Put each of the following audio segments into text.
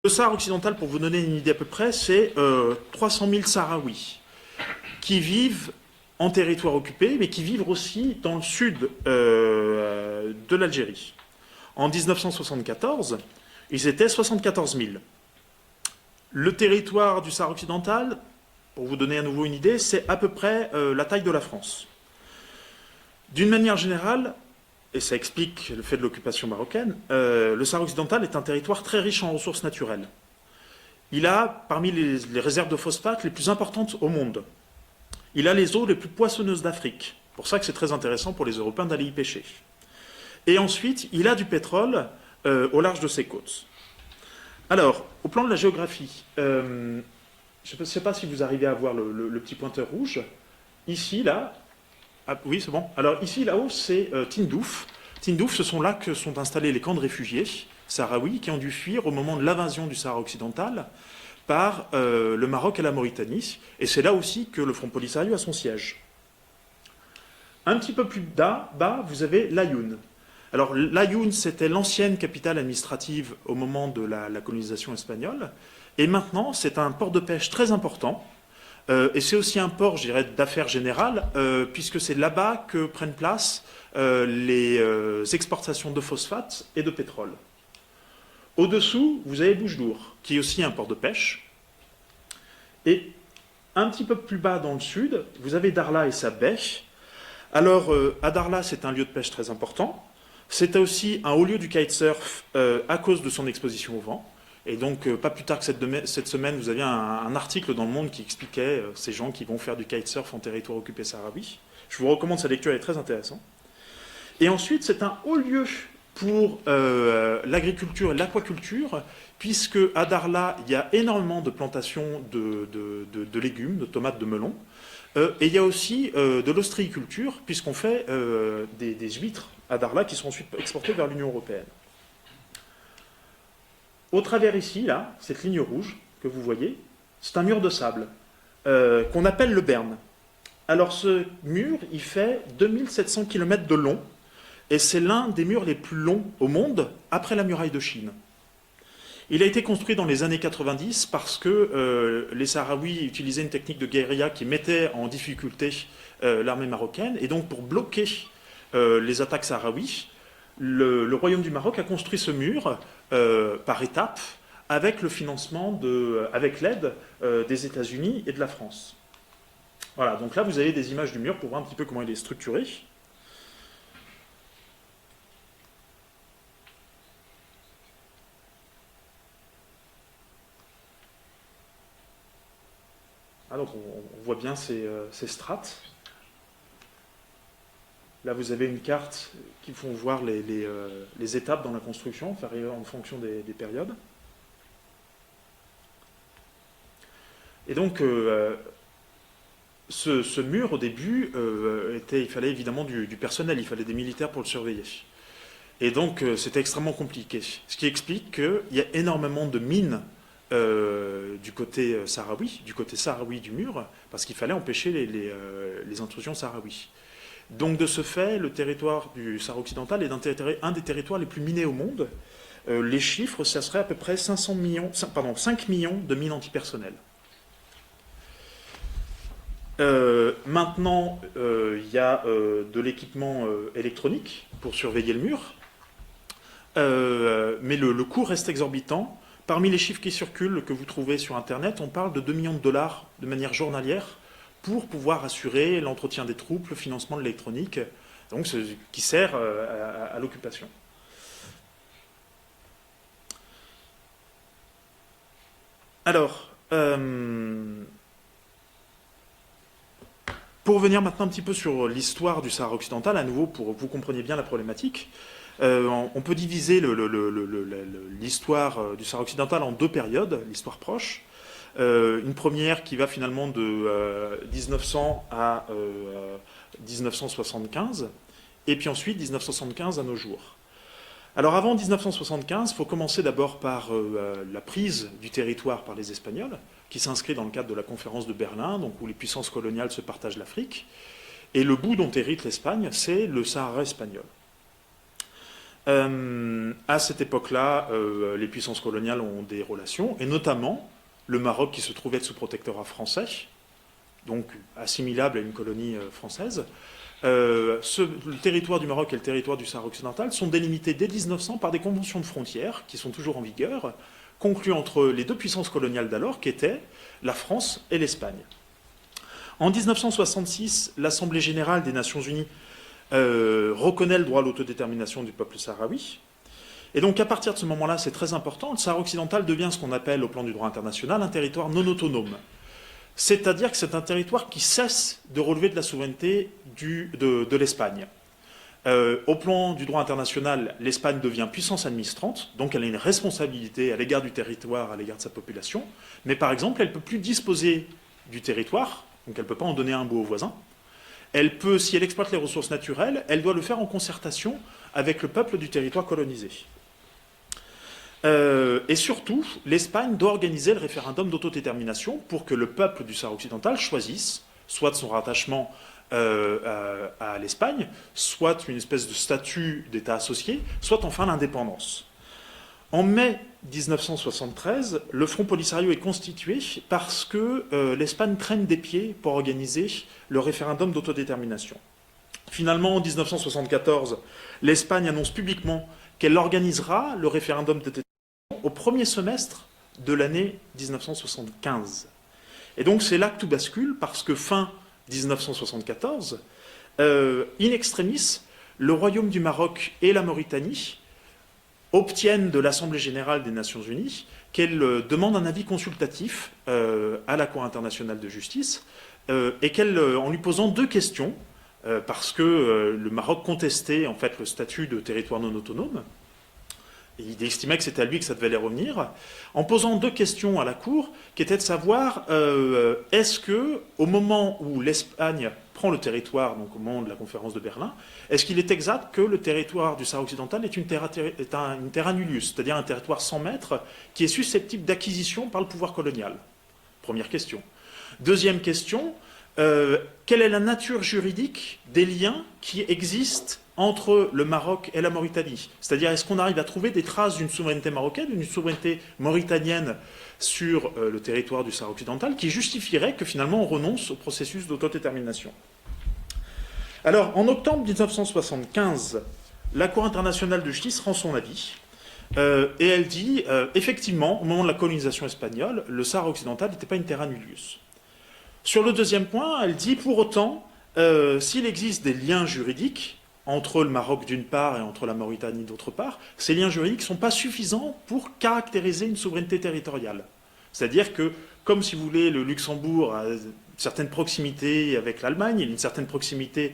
Le Sahara occidental, pour vous donner une idée à peu près, c'est 300 000 Sahraouis qui vivent en territoire occupé, mais qui vivent aussi dans le sud de l'Algérie. En 1974, ils étaient 74 000. Le territoire du Sahara occidental, pour vous donner à nouveau une idée, c'est à peu près la taille de la France. D'une manière générale, et ça explique le fait de l'occupation marocaine, le Sahara occidental est un territoire très riche en ressources naturelles. Il a parmi les réserves de phosphate les plus importantes au monde. Il a les eaux les plus poissonneuses d'Afrique. C'est pour ça que c'est très intéressant pour les Européens d'aller y pêcher. Et ensuite, il a du pétrole au large de ses côtes. Alors, au plan de la géographie, je ne sais pas si vous arrivez à voir le petit pointeur rouge. Ici, là, ah, oui, c'est bon. Alors ici, là-haut, c'est Tindouf. Tindouf, ce sont là que sont installés les camps de réfugiés sahraouis qui ont dû fuir au moment de l'invasion du Sahara occidental par le Maroc et la Mauritanie. Et c'est là aussi que le Front Polisario a son siège. Un petit peu plus bas, vous avez l'Ayoun. Alors l'Ayoun, c'était l'ancienne capitale administrative au moment de la colonisation espagnole. Et maintenant, c'est un port de pêche très important. Et c'est aussi un port, je dirais, d'affaires générales, puisque c'est là-bas que prennent place les exportations de phosphate et de pétrole. Au-dessous, vous avez Boujdour, qui est aussi un port de pêche. Et un petit peu plus bas dans le sud, vous avez Darla et sa baie. Alors, à Darla, c'est un lieu de pêche très important. C'est aussi un haut lieu du kitesurf à cause de son exposition au vent. Et donc, pas plus tard que cette semaine, vous aviez un article dans Le Monde qui expliquait ces gens qui vont faire du kitesurf en territoire occupé sahraoui. Je vous recommande sa lecture, elle est très intéressante. Et ensuite, c'est un haut lieu pour l'agriculture et l'aquaculture, puisque à Darla, il y a énormément de plantations de légumes, de tomates, de melons. Et il y a aussi de l'ostréiculture, puisqu'on fait des huîtres à Darla qui sont ensuite exportées vers l'Union européenne. Au travers ici, là, cette ligne rouge que vous voyez, c'est un mur de sable qu'on appelle le Berne. Alors ce mur, il fait 2700 km de long et c'est l'un des murs les plus longs au monde après la muraille de Chine. Il a été construit dans les années 90 parce que les Sahraouis utilisaient une technique de guérilla qui mettait en difficulté l'armée marocaine et donc pour bloquer les attaques sahraouis, le Royaume du Maroc a construit ce mur par étapes avec le financement avec l'aide des États-Unis et de la France. Voilà, donc là vous avez des images du mur pour voir un petit peu comment il est structuré. Ah, donc on voit bien ces strates. Là, vous avez une carte qui font voir les étapes dans la construction, en fonction des périodes. Et donc, ce mur, au début, il fallait évidemment du personnel, il fallait des militaires pour le surveiller. Et donc, c'était extrêmement compliqué. Ce qui explique qu'il y a énormément de mines du côté sahraoui du mur, parce qu'il fallait empêcher les intrusions sahraouis. Donc de ce fait, le territoire du Sahara occidental est un des territoires les plus minés au monde. Les chiffres, ça serait à peu près 5 millions de mines antipersonnelles. Maintenant, il y a de l'équipement électronique pour surveiller le mur, mais le coût reste exorbitant. Parmi les chiffres qui circulent, que vous trouvez sur Internet, on parle de 2 millions de dollars de manière journalière pour pouvoir assurer l'entretien des troupes, le financement de l'électronique, donc qui sert à l'occupation. Alors, pour revenir maintenant un petit peu sur l'histoire du Sahara occidental, à nouveau pour que vous compreniez bien la problématique, on peut diviser l'histoire du Sahara occidental en deux périodes, l'histoire proche. Une première qui va finalement de 1900 à 1975, et puis ensuite 1975 à nos jours. Alors avant 1975, il faut commencer d'abord par la prise du territoire par les Espagnols, qui s'inscrit dans le cadre de la conférence de Berlin, donc où les puissances coloniales se partagent l'Afrique. Et le bout dont hérite l'Espagne, c'est le Sahara espagnol. À cette époque-là, les puissances coloniales ont des relations, et notamment le Maroc qui se trouvait sous protectorat français, donc assimilable à une colonie française. Le territoire du Maroc et le territoire du Sahara occidental sont délimités dès 1900 par des conventions de frontières qui sont toujours en vigueur, conclues entre les deux puissances coloniales d'alors, qui étaient la France et l'Espagne. En 1966, l'Assemblée générale des Nations unies reconnaît le droit à l'autodétermination du peuple sahraoui. Et donc à partir de ce moment-là, c'est très important, le Sahara occidental devient ce qu'on appelle au plan du droit international un territoire non autonome. C'est-à-dire que c'est un territoire qui cesse de relever de la souveraineté de l'Espagne. Au plan du droit international, l'Espagne devient puissance administrante, donc elle a une responsabilité à l'égard du territoire, à l'égard de sa population, mais par exemple, elle ne peut plus disposer du territoire, donc elle ne peut pas en donner un bout aux voisins. Elle peut, si elle exploite les ressources naturelles, elle doit le faire en concertation avec le peuple du territoire colonisé. Et surtout, l'Espagne doit organiser le référendum d'autodétermination pour que le peuple du Sahara occidental choisisse, soit de son rattachement à l'Espagne, soit une espèce de statut d'État associé, soit enfin l'indépendance. En mai 1973, le Front Polisario est constitué parce que l'Espagne traîne des pieds pour organiser le référendum d'autodétermination. Finalement, en 1974, l'Espagne annonce publiquement qu'elle organisera le référendum d'autodétermination au premier semestre de l'année 1975. Et donc c'est là que tout bascule, parce que fin 1974, in extremis, le Royaume du Maroc et la Mauritanie obtiennent de l'Assemblée générale des Nations unies qu'elle demande un avis consultatif à la Cour internationale de justice, et en lui posant deux questions, parce que le Maroc contestait en fait le statut de territoire non autonome, et il estimait que c'était à lui que ça devait les revenir, en posant deux questions à la Cour, qui étaient de savoir est-ce que, au moment où l'Espagne prend le territoire, donc au moment de la conférence de Berlin, est-ce qu'il est exact que le territoire du Sahara occidental est une terra nullius, c'est-à-dire un territoire sans maître qui est susceptible d'acquisition par le pouvoir colonial? Première question. Deuxième question, quelle est la nature juridique des liens qui existent entre le Maroc et la Mauritanie? C'est-à-dire, est-ce qu'on arrive à trouver des traces d'une souveraineté marocaine, d'une souveraineté mauritanienne sur le territoire du Sahara occidental qui justifierait que finalement on renonce au processus d'autodétermination? Alors, en octobre 1975, la Cour internationale de justice rend son avis et elle dit, effectivement, au moment de la colonisation espagnole, le Sahara occidental n'était pas une terra nullius. Sur le deuxième point, elle dit, pour autant, s'il existe des liens juridiques entre le Maroc d'une part et entre la Mauritanie d'autre part, ces liens juridiques ne sont pas suffisants pour caractériser une souveraineté territoriale. C'est-à-dire que, comme si vous voulez, le Luxembourg a une certaine proximité avec l'Allemagne, une certaine proximité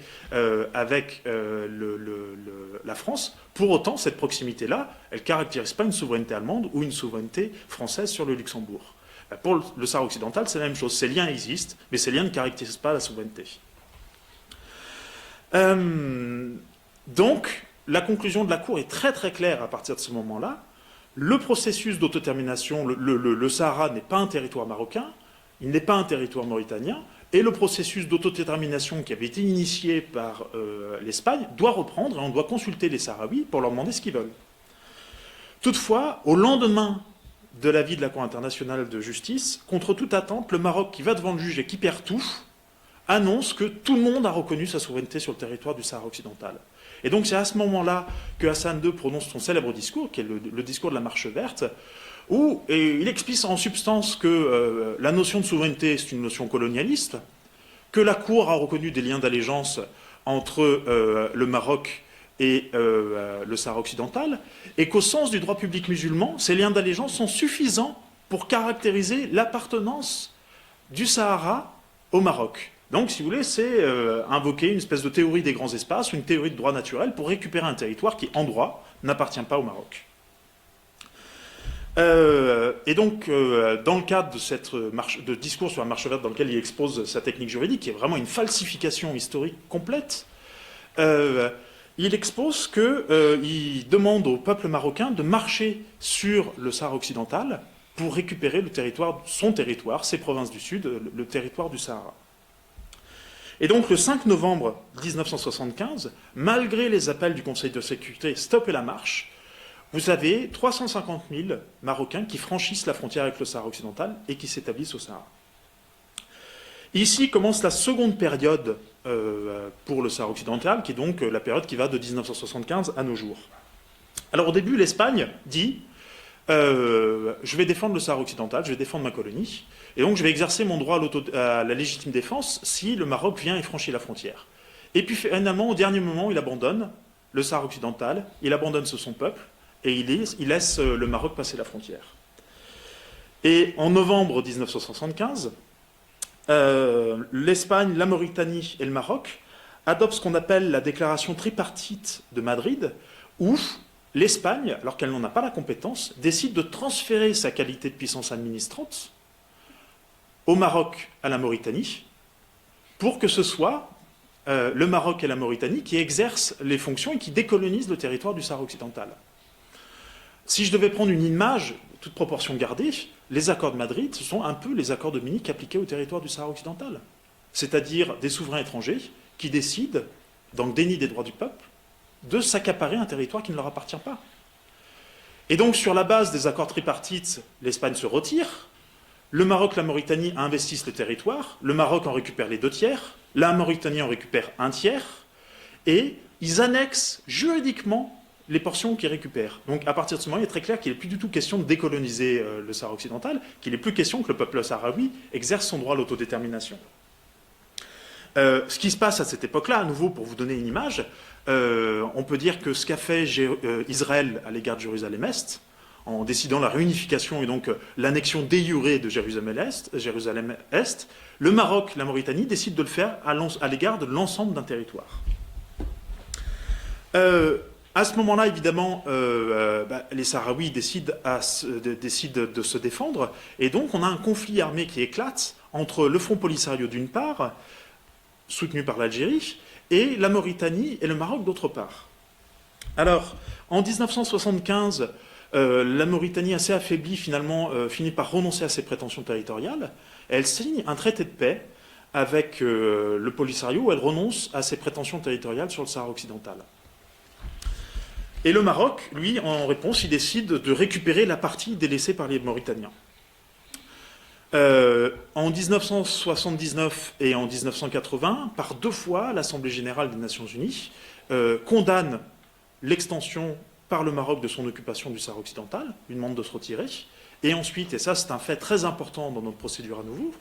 avec la France, pour autant, cette proximité-là, elle ne caractérise pas une souveraineté allemande ou une souveraineté française sur le Luxembourg. Pour le Sahara occidental, c'est la même chose. Ces liens existent, mais ces liens ne caractérisent pas la souveraineté. Donc, la conclusion de la Cour est très très claire à partir de ce moment-là. Le processus d'autodétermination, le Sahara n'est pas un territoire marocain, il n'est pas un territoire mauritanien, et le processus d'autodétermination qui avait été initié par l'Espagne doit reprendre, et on doit consulter les Sahraouis pour leur demander ce qu'ils veulent. Toutefois, au lendemain de l'avis de la Cour internationale de justice, contre toute attente, le Maroc, qui va devant le juge et qui perd tout, annonce que tout le monde a reconnu sa souveraineté sur le territoire du Sahara occidental. Et donc c'est à ce moment-là que Hassan II prononce son célèbre discours, qui est le discours de la Marche verte, où il explique en substance que la notion de souveraineté, c'est une notion colonialiste, que la Cour a reconnu des liens d'allégeance entre le Maroc et le Sahara occidental, et qu'au sens du droit public musulman, ces liens d'allégeance sont suffisants pour caractériser l'appartenance du Sahara au Maroc. Donc, si vous voulez, c'est invoquer une espèce de théorie des grands espaces, ou une théorie de droit naturel pour récupérer un territoire qui, en droit, n'appartient pas au Maroc. Et donc, dans le cadre de discours sur la marche verte dans lequel il expose sa technique juridique, qui est vraiment une falsification historique complète, il expose qu'il demande au peuple marocain de marcher sur le Sahara occidental pour récupérer son territoire, ses provinces du Sud, le territoire du Sahara. Et donc le 5 novembre 1975, malgré les appels du Conseil de sécurité, stopper la marche, vous avez 350 000 Marocains qui franchissent la frontière avec le Sahara occidental et qui s'établissent au Sahara. Ici commence la seconde période pour le Sahara occidental, qui est donc la période qui va de 1975 à nos jours. Alors au début, l'Espagne dit je vais défendre le Sahara occidental, je vais défendre ma colonie, et donc je vais exercer mon droit à la légitime défense si le Maroc vient et franchit la frontière. Et puis finalement, au dernier moment, il abandonne le Sahara occidental, il abandonne son peuple, et il laisse le Maroc passer la frontière. Et en novembre 1975, l'Espagne, la Mauritanie et le Maroc adoptent ce qu'on appelle la déclaration tripartite de Madrid, où l'Espagne, alors qu'elle n'en a pas la compétence, décide de transférer sa qualité de puissance administrante au Maroc, à la Mauritanie, pour que ce soit le Maroc et la Mauritanie qui exercent les fonctions et qui décolonisent le territoire du Sahara occidental. Si je devais prendre une image, toute proportion gardée, les accords de Madrid, ce sont un peu les accords de Munich appliqués au territoire du Sahara occidental. C'est-à-dire des souverains étrangers qui décident, dans le déni des droits du peuple, de s'accaparer un territoire qui ne leur appartient pas. Et donc, sur la base des accords tripartites, l'Espagne se retire, le Maroc, la Mauritanie investissent le territoire, le Maroc en récupère les 2/3, la Mauritanie en récupère 1/3, et ils annexent juridiquement les portions qu'ils récupèrent. Donc à partir de ce moment, il est très clair qu'il n'est plus du tout question de décoloniser le Sahara occidental, qu'il n'est plus question que le peuple sahraoui exerce son droit à l'autodétermination. Ce qui se passe à cette époque-là, à nouveau pour vous donner une image, on peut dire que ce qu'a fait Israël à l'égard de Jérusalem-Est, en décidant la réunification et donc l'annexion de jure de Jérusalem-Est, le Maroc, la Mauritanie décident de le faire à l'égard de l'ensemble d'un territoire. À ce moment-là, évidemment, les Sahraouis décident de se défendre, et donc on a un conflit armé qui éclate entre le Front Polisario d'une part, soutenu par l'Algérie, et la Mauritanie et le Maroc d'autre part. Alors, en 1975, la Mauritanie, assez affaiblie, finalement, finit par renoncer à ses prétentions territoriales. Elle signe un traité de paix avec le Polisario où elle renonce à ses prétentions territoriales sur le Sahara occidental. Et le Maroc, lui, en réponse, il décide de récupérer la partie délaissée par les Mauritaniens. En 1979 et en 1980, par 2 fois, l'Assemblée générale des Nations unies condamne l'extension par le Maroc de son occupation du Sahara occidental, lui demande de se retirer, et ensuite, et ça c'est un fait très important dans notre procédure à nouveau,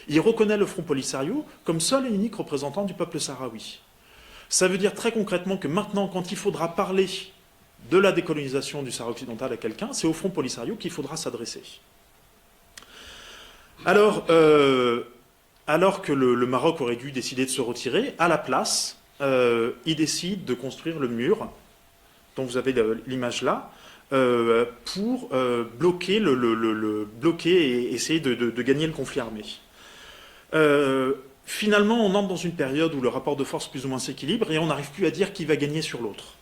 il reconnaît le Front Polisario comme seul et unique représentant du peuple sahraoui. Ça veut dire très concrètement que maintenant, quand il faudra parler de la décolonisation du Sahara occidental à quelqu'un, c'est au Front Polisario qu'il faudra s'adresser. Alors que le Maroc aurait dû décider de se retirer, à la place, il décide de construire le mur, dont vous avez l'image là, pour bloquer et essayer de gagner le conflit armé. Finalement, on entre dans une période où le rapport de force plus ou moins s'équilibre et on n'arrive plus à dire qui va gagner sur l'autre.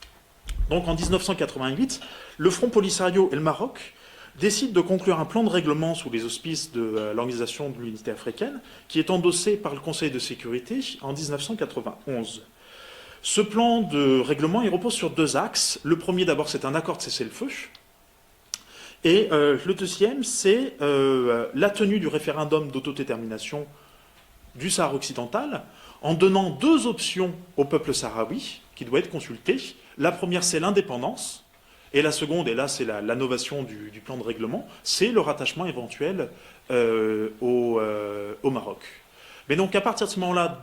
Donc en 1988, le Front Polisario et le Maroc décident de conclure un plan de règlement sous les auspices de l'Organisation de l'Unité africaine, qui est endossé par le Conseil de sécurité en 1991. Ce plan de règlement, il repose sur 2 axes. Le premier, d'abord, c'est un accord de cessez-le-feu. Et le deuxième, c'est la tenue du référendum d'autodétermination du Sahara occidental, en donnant 2 options au peuple sahraoui, qui doit être consulté. La première, c'est l'indépendance, et la seconde, et là c'est la novation du plan de règlement, c'est le rattachement éventuel au Maroc. Mais donc à partir de ce moment-là,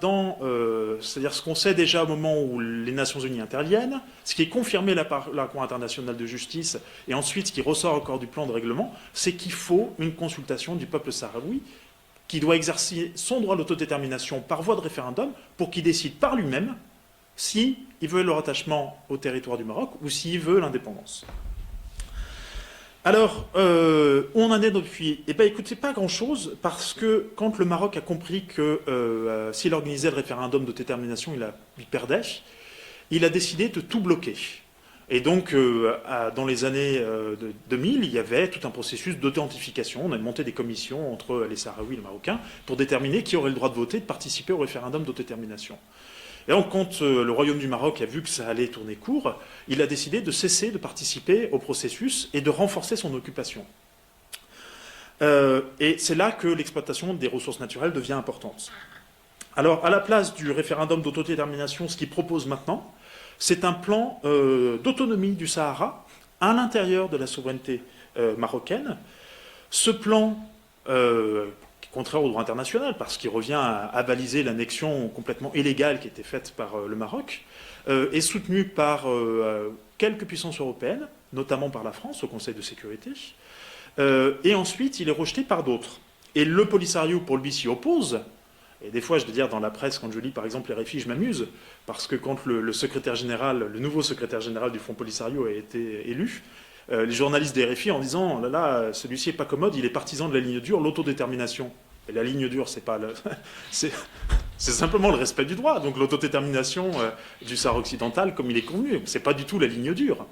c'est-à-dire ce qu'on sait déjà au moment où les Nations Unies interviennent, ce qui est confirmé par la Cour internationale de justice, et ensuite ce qui ressort encore du plan de règlement, c'est qu'il faut une consultation du peuple sahraoui, qui doit exercer son droit à l'autodétermination par voie de référendum, pour qu'il décide par lui-même s'il veut le rattachement au territoire du Maroc ou s'il veut l'indépendance. Alors, où on en est depuis? Eh bien, écoutez, pas grand-chose, parce que quand le Maroc a compris que s'il organisait le référendum de détermination, il perdait, il a décidé de tout bloquer. Et donc, dans les années 2000, il y avait tout un processus d'authentification. On a monté des commissions entre les Sahraouis et les Marocains pour déterminer qui aurait le droit de voter, de participer au référendum d'autodétermination. Et donc, quand le Royaume du Maroc a vu que ça allait tourner court, il a décidé de cesser de participer au processus et de renforcer son occupation. Et c'est là que l'exploitation des ressources naturelles devient importante. Alors, à la place du référendum d'autodétermination, ce qu'il propose maintenant, c'est un plan d'autonomie du Sahara à l'intérieur de la souveraineté marocaine. Ce plan, qui est contraire au droit international, parce qu'il revient à avaliser l'annexion complètement illégale qui était faite par le Maroc, est soutenu par quelques puissances européennes, notamment par la France au Conseil de sécurité, et ensuite il est rejeté par d'autres. Et le Polisario, pour lui, s'y oppose. Et des fois, je veux dire, dans la presse, quand je lis par exemple les RFI, je m'amuse, parce que quand le secrétaire général, le nouveau secrétaire général du Front Polisario a été élu, les journalistes des RFI en disant, oh là là, celui-ci est pas commode, il est partisan de la ligne dure, l'autodétermination. Et la ligne dure, c'est pas c'est simplement le respect du droit. Donc l'autodétermination du Sahara occidental, comme il est convenu, c'est pas du tout la ligne dure.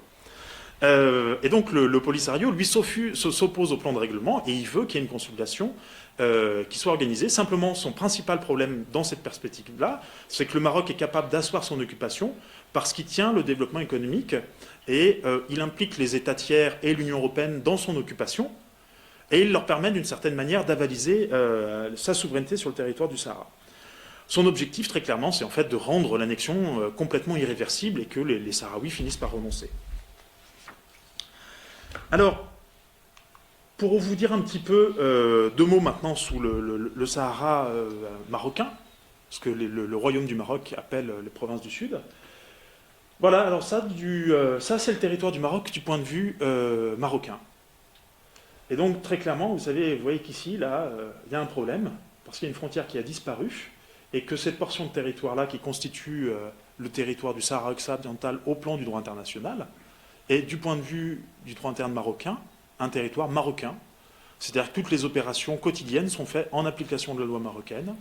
Et donc le Polisario, lui, s'oppose au plan de règlement et il veut qu'il y ait une consultation qui soit organisée. Simplement, son principal problème dans cette perspective-là, c'est que le Maroc est capable d'asseoir son occupation parce qu'il tient le développement économique et il implique les États tiers et l'Union européenne dans son occupation et il leur permet d'une certaine manière d'avaliser sa souveraineté sur le territoire du Sahara. Son objectif, très clairement, c'est en fait de rendre l'annexion complètement irréversible et que les Sahraouis finissent par renoncer. Alors, pour vous dire un petit peu deux mots maintenant sous le Sahara marocain, ce que le Royaume du Maroc appelle les provinces du Sud. Voilà, alors ça c'est le territoire du Maroc du point de vue marocain. Et donc, très clairement, vous voyez qu'ici, là, il y a un problème, parce qu'il y a une frontière qui a disparu, et que cette portion de territoire-là, qui constitue le territoire du Sahara occidental au plan du droit international, est, du point de vue du droit interne marocain, un territoire marocain. C'est-à-dire que toutes les opérations quotidiennes sont faites en application de la loi marocaine.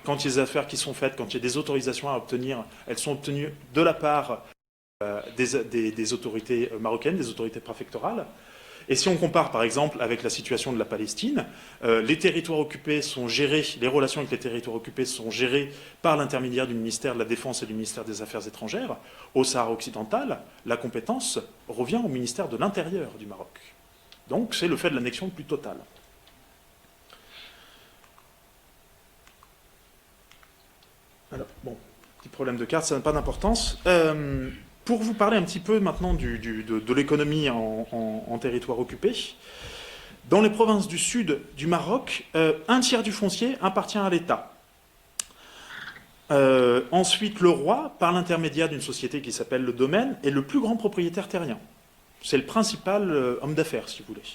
Quand il y a des affaires qui sont faites, quand il y a des autorisations à obtenir, elles sont obtenues de la part des autorités marocaines, des autorités préfectorales. Et si on compare par exemple avec la situation de la Palestine, les territoires occupés sont gérés, les relations avec les territoires occupés sont gérées par l'intermédiaire du ministère de la Défense et du ministère des Affaires étrangères. Au Sahara occidental, la compétence revient au ministère de l'Intérieur du Maroc. Donc c'est le fait de l'annexion le plus totale. Alors, bon, petit problème de carte, ça n'a pas d'importance. Pour vous parler un petit peu maintenant de l'économie en territoire occupé, dans les provinces du sud du Maroc, un tiers du foncier appartient à l'État. Ensuite, le roi, par l'intermédiaire d'une société qui s'appelle le Domaine, est le plus grand propriétaire terrien. C'est le principal homme d'affaires, si vous voulez.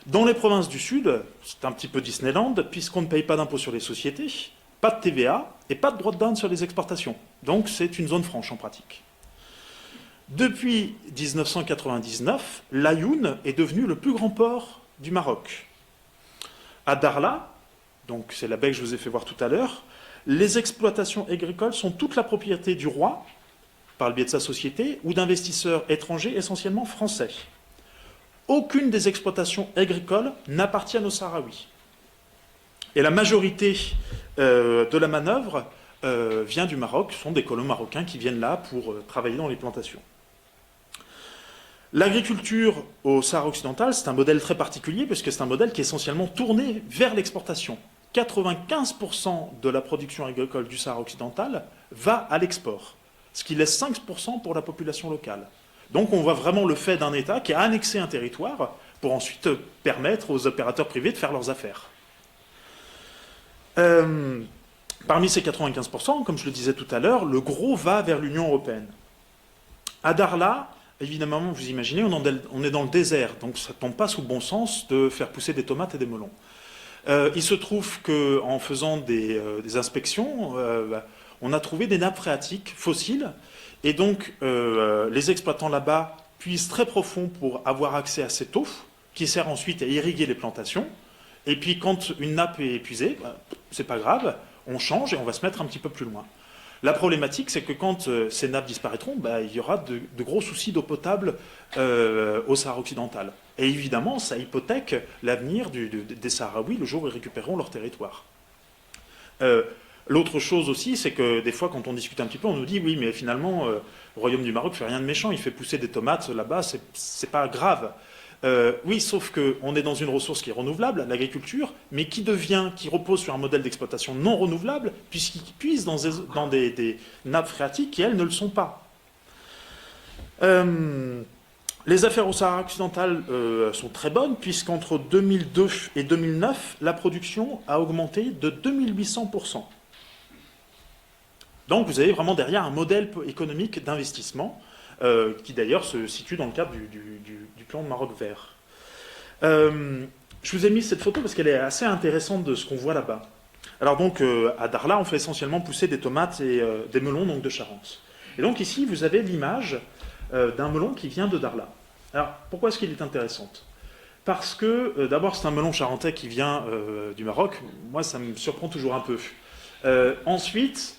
Dans les provinces du sud, c'est un petit peu Disneyland, puisqu'on ne paye pas d'impôt sur les sociétés, pas de TVA et pas de droit de douane sur les exportations. Donc c'est une zone franche en pratique. Depuis 1999, l'Aïoun est devenu le plus grand port du Maroc. À Darla, donc c'est la baie que je vous ai fait voir tout à l'heure, les exploitations agricoles sont toute la propriété du roi, par le biais de sa société, ou d'investisseurs étrangers essentiellement français. Aucune des exploitations agricoles n'appartient aux Sahraouis. Et la majorité de la manœuvre vient du Maroc, ce sont des colons marocains qui viennent là pour travailler dans les plantations. L'agriculture au Sahara occidental, c'est un modèle très particulier, puisque c'est un modèle qui est essentiellement tourné vers l'exportation. 95% de la production agricole du Sahara occidental va à l'export, ce qui laisse 5% pour la population locale. Donc on voit vraiment le fait d'un État qui a annexé un territoire pour ensuite permettre aux opérateurs privés de faire leurs affaires. Parmi ces 95%, comme je le disais tout à l'heure, le gros va vers l'Union européenne. À Darla, évidemment, vous imaginez, on est dans le désert, donc ça ne tombe pas sous le bon sens de faire pousser des tomates et des melons. Il se trouve qu'en faisant des inspections, on a trouvé des nappes phréatiques fossiles, et donc les exploitants là-bas puisent très profond pour avoir accès à cette eau, qui sert ensuite à irriguer les plantations, et puis quand une nappe est épuisée, c'est pas grave, on change et on va se mettre un petit peu plus loin. La problématique, c'est que quand ces nappes disparaîtront, bah, il y aura de gros soucis d'eau potable au Sahara occidental. Et évidemment, ça hypothèque l'avenir des Sahraouis le jour où ils récupéreront leur territoire. L'autre chose aussi, c'est que des fois, quand on discute un petit peu, on nous dit oui, mais finalement, le Royaume du Maroc fait rien de méchant, il fait pousser des tomates là-bas, c'est pas grave. Oui, sauf qu'on est dans une ressource qui est renouvelable, l'agriculture, mais qui repose sur un modèle d'exploitation non renouvelable, puisqu'il puise dans des nappes phréatiques qui, elles, ne le sont pas. Les affaires au Sahara occidental sont très bonnes, puisqu'entre 2002 et 2009, la production a augmenté de 2800%. Donc vous avez vraiment derrière un modèle économique d'investissement, qui d'ailleurs se situe dans le cadre du plan de Maroc vert. Je vous ai mis cette photo parce qu'elle est assez intéressante de ce qu'on voit là-bas. Alors donc à Darla, on fait essentiellement pousser des tomates et des melons donc de Charente. Et donc ici, vous avez l'image d'un melon qui vient de Darla. Alors pourquoi est-ce qu'il est intéressant? Parce que d'abord c'est un melon charentais qui vient du Maroc. Moi ça me surprend toujours un peu. Ensuite,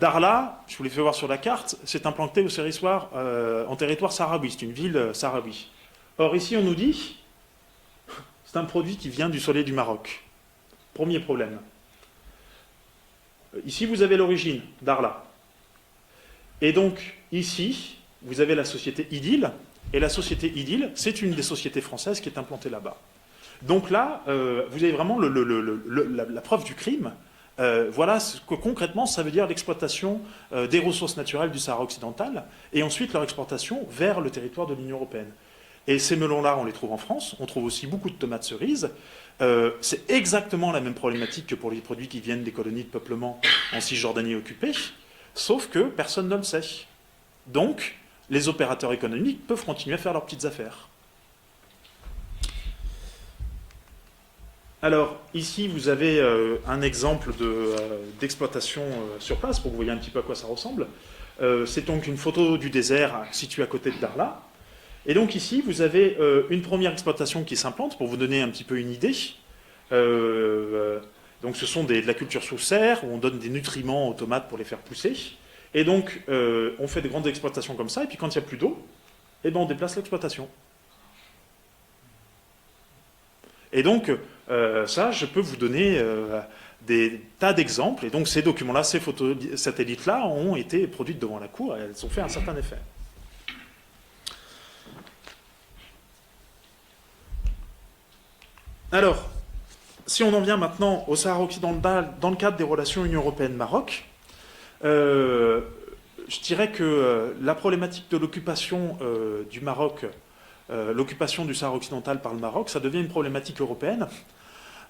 Darla, je vous l'ai fait voir sur la carte, c'est implanté au Sérissoir en territoire sahraoui, c'est une ville sahraoui. Or ici on nous dit, c'est un produit qui vient du soleil du Maroc. Premier problème. Ici vous avez l'origine, Darla. Et donc ici, vous avez la société Idil, et la société Idil, c'est une des sociétés françaises qui est implantée là-bas. Donc là, vous avez vraiment la preuve du crime. Voilà ce que concrètement ça veut dire l'exploitation des ressources naturelles du Sahara occidental et ensuite leur exportation vers le territoire de l'Union européenne. Et ces melons-là, on les trouve en France, on trouve aussi beaucoup de tomates cerises. C'est exactement la même problématique que pour les produits qui viennent des colonies de peuplement en Cisjordanie occupée, sauf que personne ne le sait. Donc, les opérateurs économiques peuvent continuer à faire leurs petites affaires. Alors, ici, vous avez un exemple d'exploitation sur place, pour que vous voyez un petit peu à quoi ça ressemble. C'est donc une photo du désert située à côté de Darla. Et donc ici, vous avez une première exploitation qui s'implante, pour vous donner un petit peu une idée. Donc ce sont de la culture sous serre, où on donne des nutriments aux tomates pour les faire pousser. Et donc, on fait des grandes exploitations comme ça, et puis quand il n'y a plus d'eau, eh ben, on déplace l'exploitation. Et donc, ça, je peux vous donner des tas d'exemples. Et donc, ces documents-là, ces photos satellites-là ont été produites devant la Cour et elles ont fait un certain effet. Alors, si on en vient maintenant au Sahara occidental, dans le cadre des relations Union européenne-Maroc, je dirais que la problématique de l'occupation du Maroc, l'occupation du Sahara occidental par le Maroc, ça devient une problématique européenne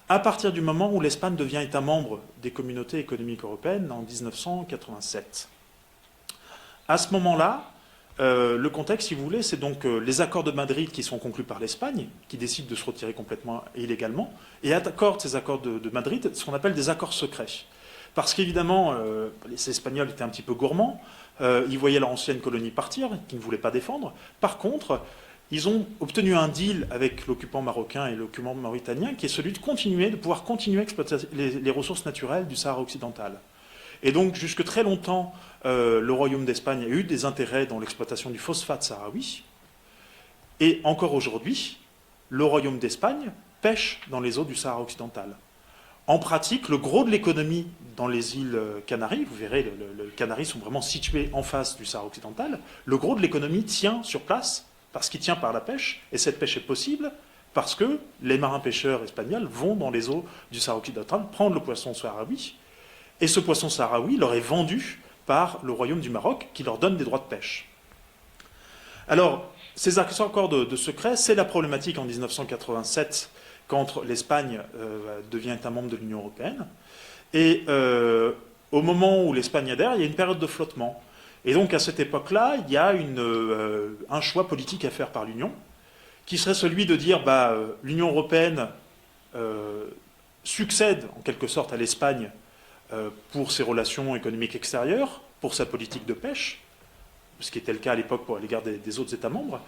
à partir du moment où l'Espagne devient État membre des communautés économiques européennes en 1987. À ce moment-là, le contexte, si vous voulez, c'est donc les accords de Madrid qui sont conclus par l'Espagne, qui décide de se retirer complètement illégalement, et accorde ces accords de Madrid, ce qu'on appelle des accords secrets. Parce qu'évidemment, les Espagnols étaient un petit peu gourmands, ils voyaient leur ancienne colonie partir, qu'ils ne voulaient pas défendre. Par contre, ils ont obtenu un deal avec l'occupant marocain et l'occupant mauritanien, qui est celui de pouvoir continuer à exploiter les ressources naturelles du Sahara occidental. Et donc, jusque très longtemps, le Royaume d'Espagne a eu des intérêts dans l'exploitation du phosphate sahraoui. Et encore aujourd'hui, le Royaume d'Espagne pêche dans les eaux du Sahara occidental. En pratique, le gros de l'économie dans les îles Canaries, vous verrez, les Canaries sont vraiment situées en face du Sahara occidental, le gros de l'économie tient sur place, parce qu'il tient par la pêche, et cette pêche est possible parce que les marins-pêcheurs espagnols vont dans les eaux du Sahara occidental prendre le poisson sahraoui, et ce poisson sahraoui leur est vendu par le Royaume du Maroc, qui leur donne des droits de pêche. Alors, ces accords de secret, c'est la problématique en 1987, quand l'Espagne devient État membre de l'Union européenne. Et au moment où l'Espagne adhère, il y a une période de flottement. Et donc à cette époque-là, il y a un choix politique à faire par l'Union, qui serait celui de dire l'Union européenne succède en quelque sorte à l'Espagne pour ses relations économiques extérieures, pour sa politique de pêche, ce qui était le cas à l'époque pour l'égard des autres États membres,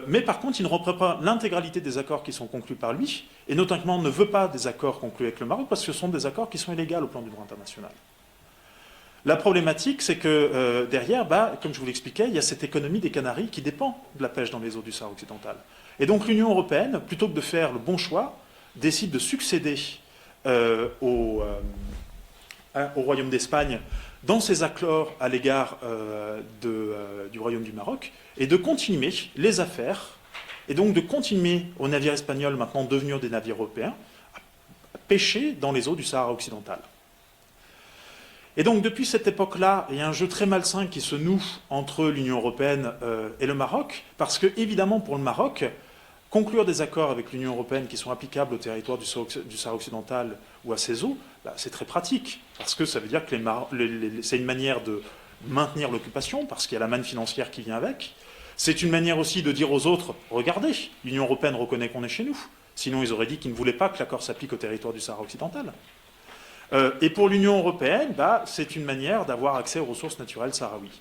mais par contre, il ne reprend pas l'intégralité des accords qui sont conclus par lui, et notamment ne veut pas des accords conclus avec le Maroc, parce que ce sont des accords qui sont illégaux au plan du droit international. La problématique, c'est que derrière, comme je vous l'expliquais, il y a cette économie des Canaries qui dépend de la pêche dans les eaux du Sahara occidental. Et donc l'Union européenne, plutôt que de faire le bon choix, décide de succéder au Royaume d'Espagne dans ses accords à l'égard du Royaume du Maroc, et de continuer les affaires, et donc de continuer aux navires espagnols, maintenant devenus des navires européens, à pêcher dans les eaux du Sahara occidental. Et donc, depuis cette époque-là, il y a un jeu très malsain qui se noue entre l'Union européenne et le Maroc, parce que, évidemment, pour le Maroc, conclure des accords avec l'Union européenne qui sont applicables au territoire du Sahara occidental ou à ses eaux, c'est très pratique, parce que ça veut dire que c'est une manière de maintenir l'occupation, parce qu'il y a la manne financière qui vient avec. C'est une manière aussi de dire aux autres, regardez, l'Union européenne reconnaît qu'on est chez nous. Sinon, ils auraient dit qu'ils ne voulaient pas que l'accord s'applique au territoire du Sahara occidental. Et pour l'Union européenne, c'est une manière d'avoir accès aux ressources naturelles sahraouies.